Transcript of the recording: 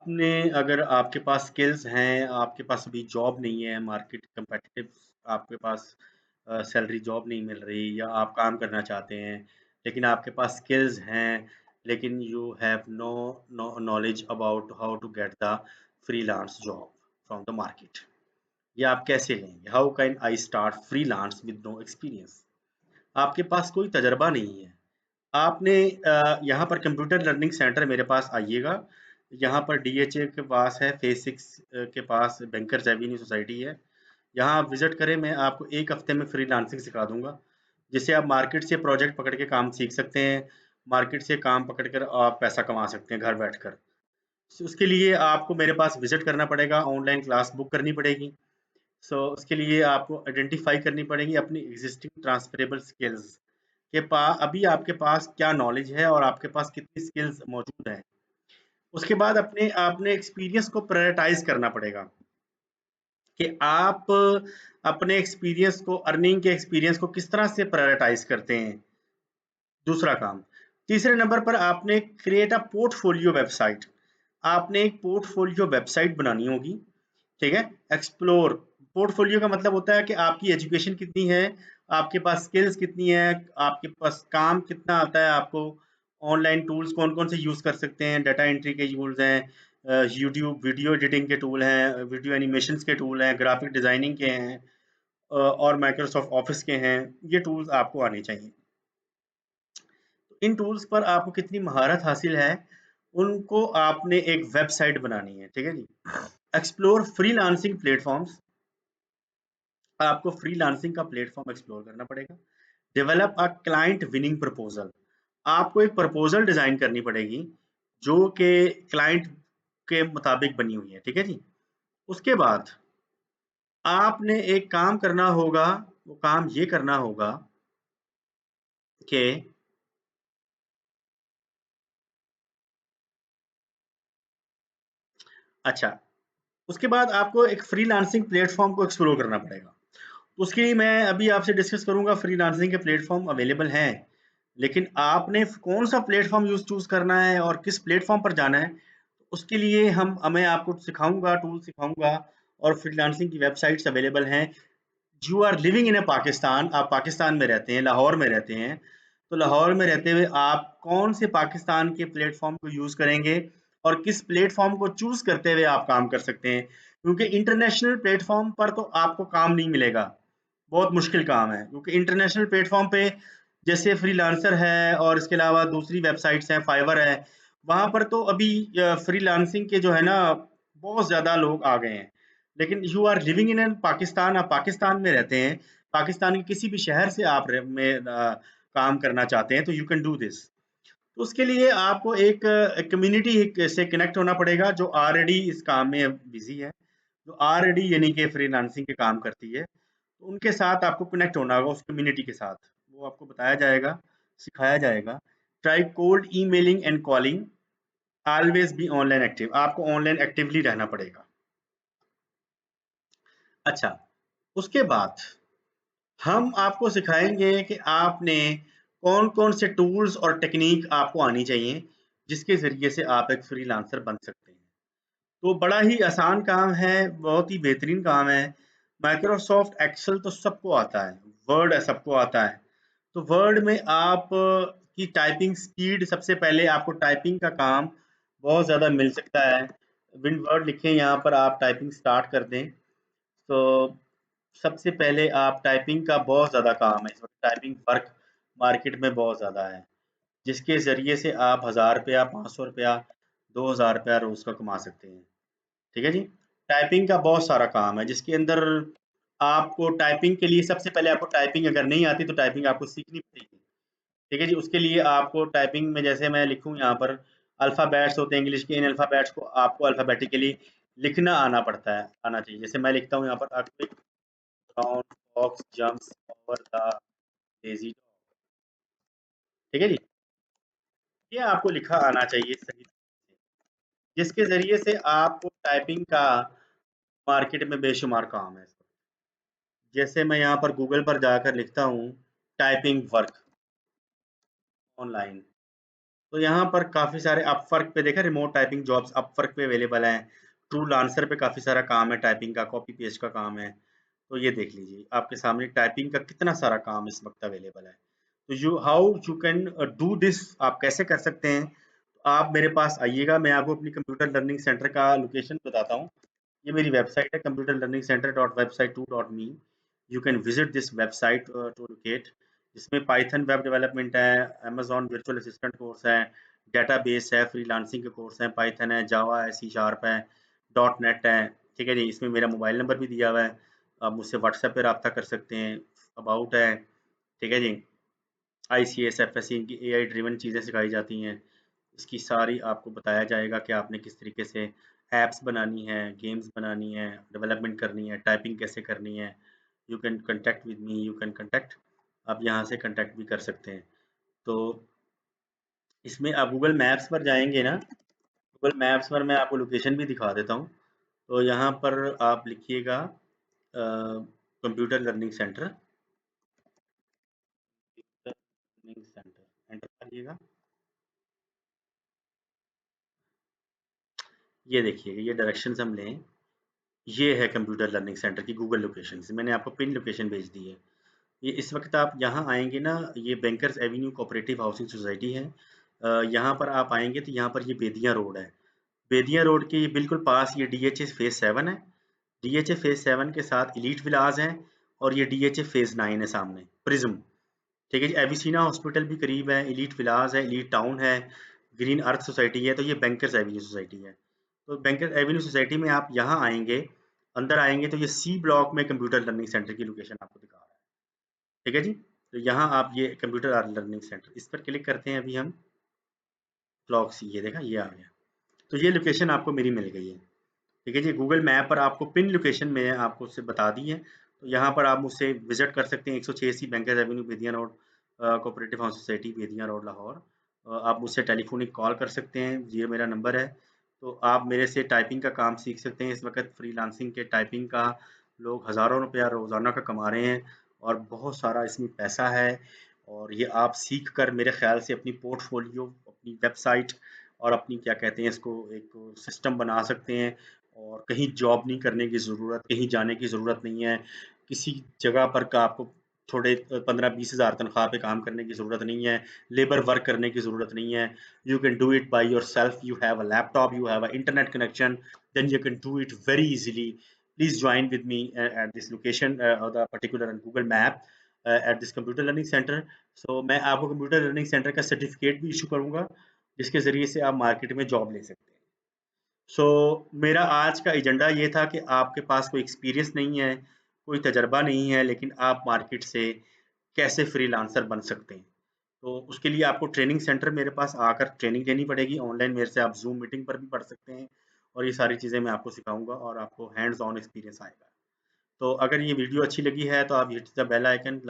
आपने अगर आपके पास स्किल्स हैं, आपके पास अभी जॉब नहीं है, मार्केट कम्पेटिटिव आपके पास सैलरी जॉब नहीं मिल रही या आप काम करना चाहते हैं, लेकिन आपके पास स्किल्स हैं, लेकिन you have no no knowledge about how to get the freelance job from the market. ये आप कैसे लेंगे? How can I start freelance with no experience? आपके पास कोई तजर्बा नहीं है। आपने यहाँ पर कंप्यूटर लर्निंग सेंटर मेरे पास आइएगा। यहाँ पर डीएचए के पास है, फेज़ 6 के पास बैंकर्स एवेन्यू सोसाइटी है। यहाँ आप विज़िट करें, मैं आपको 1 हफ़्ते में फ्रीलांसिंग सिखा दूँगा, जिससे आप मार्केट से प्रोजेक्ट पकड़ के काम सीख सकते हैं। मार्केट से काम पकड़ कर आप पैसा कमा सकते हैं घर बैठकर। उसके लिए आपको मेरे पास विज़िट करना पड़ेगा, ऑनलाइन क्लास बुक करनी पड़ेगी। उसके लिए आपको आइडेंटिफ़ाई करनी पड़ेगी अपनी एक्जिस्टिंग ट्रांसफरेबल स्किल्स के पा अभी आपके पास क्या नॉलेज है और आपके पास कितनी स्किल्स मौजूद हैं। उसके बाद अपने आपने एक्सपीरियंस को प्रायोरिटाइज़ करना पड़ेगा कि आप अपने एक्सपीरियंस को अर्निंग के एक्सपीरियंस को किस तरह से प्रायोरिटाइज़ करते हैं। दूसरा काम, तीसरे नंबर पर आपने क्रिएट अ पोर्टफोलियो वेबसाइट। आपने एक पोर्टफोलियो वेबसाइट बनानी होगी, ठीक है? एक्सप्लोर पोर्टफोलियो का मतलब होता है कि आपकी एजुकेशन कितनी है, आपके पास स्किल्स कितनी है, आपके पास काम कितना आता है आपको, ऑनलाइन टूल्स कौन-कौन से यूज़ कर सकते हैं, डाटा एंट्री के टूल्स हैं, यूट्यूब वीडियो एडिटिंग के टूल हैं, वीडियो एनिमेशंस के टूल हैं, ग्राफिक डिज़ाइनिंग के हैं और माइक्रोसॉफ्ट ऑफिस के हैं। ये टूल्स आपको आने चाहिए। इन टूल्स पर आपको कितनी महारत हासिल है, उनको आपने एक वेबसाइट बनानी है, ठीक है जी? Explore freelancing platforms. आपको फ्रीलांसिंग का प्लेटफ़ॉर्म एक्सप्लोर करना पड़ेगा। Develop a client winning proposal. आपको एक प्रपोज़ल डिज़ाइन करनी पड़ेगी, जो कि क्लाइंट के मुताबिक बनी हुई है, ठीक है जी? उसके बाद आपने एक काम करना होगा, वो काम ये करना होगा कि अच्छा, उसके बाद आपको एक फ्रीलांसिंग प्लेटफ़ॉर्म को एक्सप्लोर करना पड़ेगा। उसके लिए मैं अभी आपसे डिस्कस करूँगा फ्रीलांसिंग के प्लेटफ़ॉर्म अवेलेबल हैं, लेकिन आपने कौन-सा प्लेटफ़ॉर्म चूज़ करना है और किस प्लेटफ़ॉर्म पर जाना है, उसके लिए मैं आपको सिखाऊँगा, टूल सिखाऊँगा और फ्रीलांसिंग की वेबसाइट्स अवेलेबल हैं। यू आर लिविंग इन अ पाकिस्तान, आप पाकिस्तान में रहते हैं, लाहौर में रहते हैं, तो लाहौर में रहते हुए आप कौन से पाकिस्तान के प्लेटफ़ॉर्म को यूज़ करेंगे और किस प्लेटफ़ॉर्म को चूज़ करते हुए आप काम कर सकते हैं। क्योंकि इंटरनेशनल प्लेटफ़ॉर्म पर तो आपको काम नहीं मिलेगा, बहुत मुश्किल काम है क्योंकि इंटरनेशनल प्लेटफ़ॉर्म पे जैसे फ्रीलांसर है और इसके अलावा दूसरी वेबसाइट्स हैं, फाइवर है, वहाँ पर तो अभी फ्रीलांसिंग के जो है ना, बहुत ज़्यादा लोग आ गए हैं। लेकिन you are living in Pakistan, आप पाकिस्तान में रहते हैं, पाकिस्तान के किसी भी शहर से आप काम करना चाहते हैं तो यू कैन डू दिस। तो उसके लिए आपको एक कम्युनिटी से कनेक्ट होना पड़ेगा जो ऑलरेडी इस काम में बिज़ी है, जो ऑलरेडी यानी कि फ्रीलांसिंग के काम करती है। तो उनके साथ आपको कनेक्ट होना होगा उस कम्युनिटी के साथ। वो आपको बताया जाएगा, सिखाया जाएगा। Try cold emailing and calling, always B online active. आपको ऑनलाइन एक्टिवली रहना पड़ेगा। अच्छा, उसके बाद हम आपको सिखाएँगे कि आपने कौन-कौन से टूल्स और टेक्नीक आपको आनी चाहिए, जिसके ज़रिए से आप एक फ्रीलांसर बन सकते हैं। तो बड़ा ही आसान काम है, बहुत ही बेहतरीन काम है। माइक्रोसॉफ्ट एक्सेल तो सबको आता है, वर्ड सबको आता है। तो वर्ड में आप की टाइपिंग स्पीड सबसे पहले आपको टाइपिंग का काम बहुत ज़्यादा मिल सकता है। विन वर्ड लिखें यहाँ पर आप टाइपिंग स्टार्ट कर दें। तो सबसे पहले आप टाइपिंग का बहुत ज़्यादा काम है, इस वक़्त टाइपिंग वर्क मार्केट में बहुत ज़्यादा है, जिसके ज़रिए से आप ₹1000 ₹500 ₹2000 रोज़ का कमा सकते हैं। ठीक है जी? टाइपिंग का बहुत सारा काम है, जिसके अंदर आपको टाइपिंग के लिए सबसे पहले आपको टाइपिंग अगर नहीं आती तो टाइपिंग आपको सीखनी पड़ेगी। ठीक है जी? उसके लिए आपको टाइपिंग में जैसे मैं लिखूँ यहाँ पर अल्फ़ाबेट्स होते हैं इंग्लिश के, इन अल्फ़ाबेट्स को आपको अल्फ़ाबेटिकली लिखना आना चाहिए। जैसे मैं लिखता हूँ यहाँ पर a quick brown fox jumps over the daisy dog. ठीक है जी? ये आपको लिखा आना चाहिए सही से, जिसके ज़रिए से आपको टाइपिंग का मार्केट में बेशुमार काम है। जैसे मैं यहाँ पर गूगल पर जाकर लिखता हूँ टाइपिंग वर्क ऑनलाइन, तो यहाँ पर काफ़ी सारे अपवर्क पे देखा रिमोट टाइपिंग जॉब्स अपवर्क पे अवेलेबल हैं। ट्रू लांसर पे काफ़ी सारा काम है टाइपिंग का, कॉपी पेस्ट का काम है। तो ये देख लीजिए, आपके सामने टाइपिंग का कितना सारा काम इस वक़्त अवेलेबल है। तो यू कैन डू दिस, आप कैसे कर सकते हैं? तो आप मेरे पास आइएगा, मैं आपको अपनी कंप्यूटर लर्निंग सेंटर का लोकेशन बताता हूँ। ये मेरी वेबसाइट है computerlearningcenter.website2.me। You can visit this website to locate. इसमें पाइथन वेब डेवलपमेंट है, अमेज़न वर्चुअल असिस्टेंट कोर्स है, डेटाबेस है, फ्रीलांसिंग के कोर्स हैं, पाइथन है, जावा है, सी शार्प है, डॉट नेट है। ठीक है जी, इसमें मेरा मोबाइल नंबर भी दिया हुआ है, आप मुझसे व्हाट्सएप पे रब्ता कर सकते हैं। अबाउट है, ठीक है जी। आईसीएस, एफएससी, इनकी एआई ड्रिवन चीज़ें सिखाई जाती हैं। इसकी सारी आपको बताया जाएगा कि आपने किस तरीके से ऐप्स बनानी है, गेम्स बनानी है, डेवलपमेंट करनी है, टाइपिंग कैसे करनी है। You can contact with me, you can contact, आप यहाँ से कॉन्टैक्ट भी कर सकते हैं। तो इसमें आप गूगल मैप्स पर जाएँगे ना, गूगल मैप्स पर मैं आपको लोकेशन भी दिखा देता हूँ। तो यहाँ पर आप लिखिएगा computer learning centre, learning centre, enter करिएगा। ये देखिए, ये डायरेक्शंस हम लें, ये है कंप्यूटर लर्निंग सेंटर की गूगल लोकेशन से, मैंने आपको पिन लोकेशन भेज दी है। ये इस वक्त आप यहाँ आएंगे ना, ये bankers Avenue cooperative housing society है। यहाँ पर आप आएंगे तो यहाँ पर ये बेदिया रोड है। बेदिया रोड के बिल्कुल पास ये डीएचए फेज 7 है। डीएचए फेज 7 के साथ इलीट विलाज है, और ये डीएचए फेज 9 है सामने प्रिज्म। ठीक है जी, एविसीना हॉस्पिटल भी करीब है, इलीट विलास है, इलीट टाउन है, ग्रीन अर्थ सोसाइटी है। तो ये बैंकर्स एवेन्यू सोसाइटी है। तो बैंकर्स एवेन्यू सोसाइटी में आप यहाँ आएंगे, अंदर आएंगे तो ये सी ब्लॉक में कंप्यूटर लर्निंग सेंटर की लोकेशन आपको दिखा रहा है। ठीक है जी, तो यहाँ आप ये कंप्यूटर लर्निंग सेंटर इस पर क्लिक करते हैं। अभी हम ब्लॉक सी, ये देखा, ये आ गया। तो ये लोकेशन आपको मेरी मिल गई है। ठीक है जी, गूगल मैप पर आपको पिन लोकेशन में आपको उससे बता दी है। तो यहाँ पर आप मुझसे विजिट कर सकते हैं, 106 सी बैंकर्स एवेन्यू बेदिया रोड, कोऑपरेटिव हाउस सोसाइटी बेदिया रोड लाहौर। आप मुझसे टेलीफोनिक कॉल कर सकते हैं, ये मेरा नंबर है। तो आप मेरे से टाइपिंग का काम सीख सकते हैं। इस वक्त फ्रीलांसिंग के टाइपिंग का लोग हज़ारों रुपया रोज़ाना का कमा रहे हैं, और बहुत सारा इसमें पैसा है। और ये आप सीख कर मेरे ख्याल से अपनी पोर्टफोलियो, अपनी वेबसाइट, और अपनी क्या कहते हैं इसको, एक सिस्टम बना सकते हैं। और कहीं जॉब नहीं करने की ज़रूरत, कहीं जाने की ज़रूरत नहीं है। किसी जगह पर का आपको थोड़े 15-20 हज़ार तनख्वाह पे काम करने की ज़रूरत नहीं है, लेबर वर्क करने की ज़रूरत नहीं है। You can do it by yourself, you have a laptop, you have a internet connection, then you can do it very easily. Please join with me at this location और the particular on Google map at this computer learning centre. So मैं आपको computer learning centre का certificate भी issue करूँगा, जिसके ज़रिए से आप मार्केट में जॉब ले सकते हैं। सो मेरा आज का एजेंडा ये था कि आपके पास कोई एक्सपीरियंस नहीं है, कोई तजर्बा नहीं है, लेकिन आप मार्केट से कैसे फ्रीलांसर बन सकते हैं। तो उसके लिए आपको ट्रेनिंग सेंटर मेरे पास आकर ट्रेनिंग लेनी पड़ेगी। ऑनलाइन मेरे से आप ज़ूम मीटिंग पर भी पढ़ सकते हैं, और ये सारी चीज़ें मैं आपको सिखाऊँगा, और आपको हैंड्स ऑन एक्सपीरियंस आएगा। तो अगर ये वीडियो अच्छी लगी है तो आप हिट द बेल आइकन,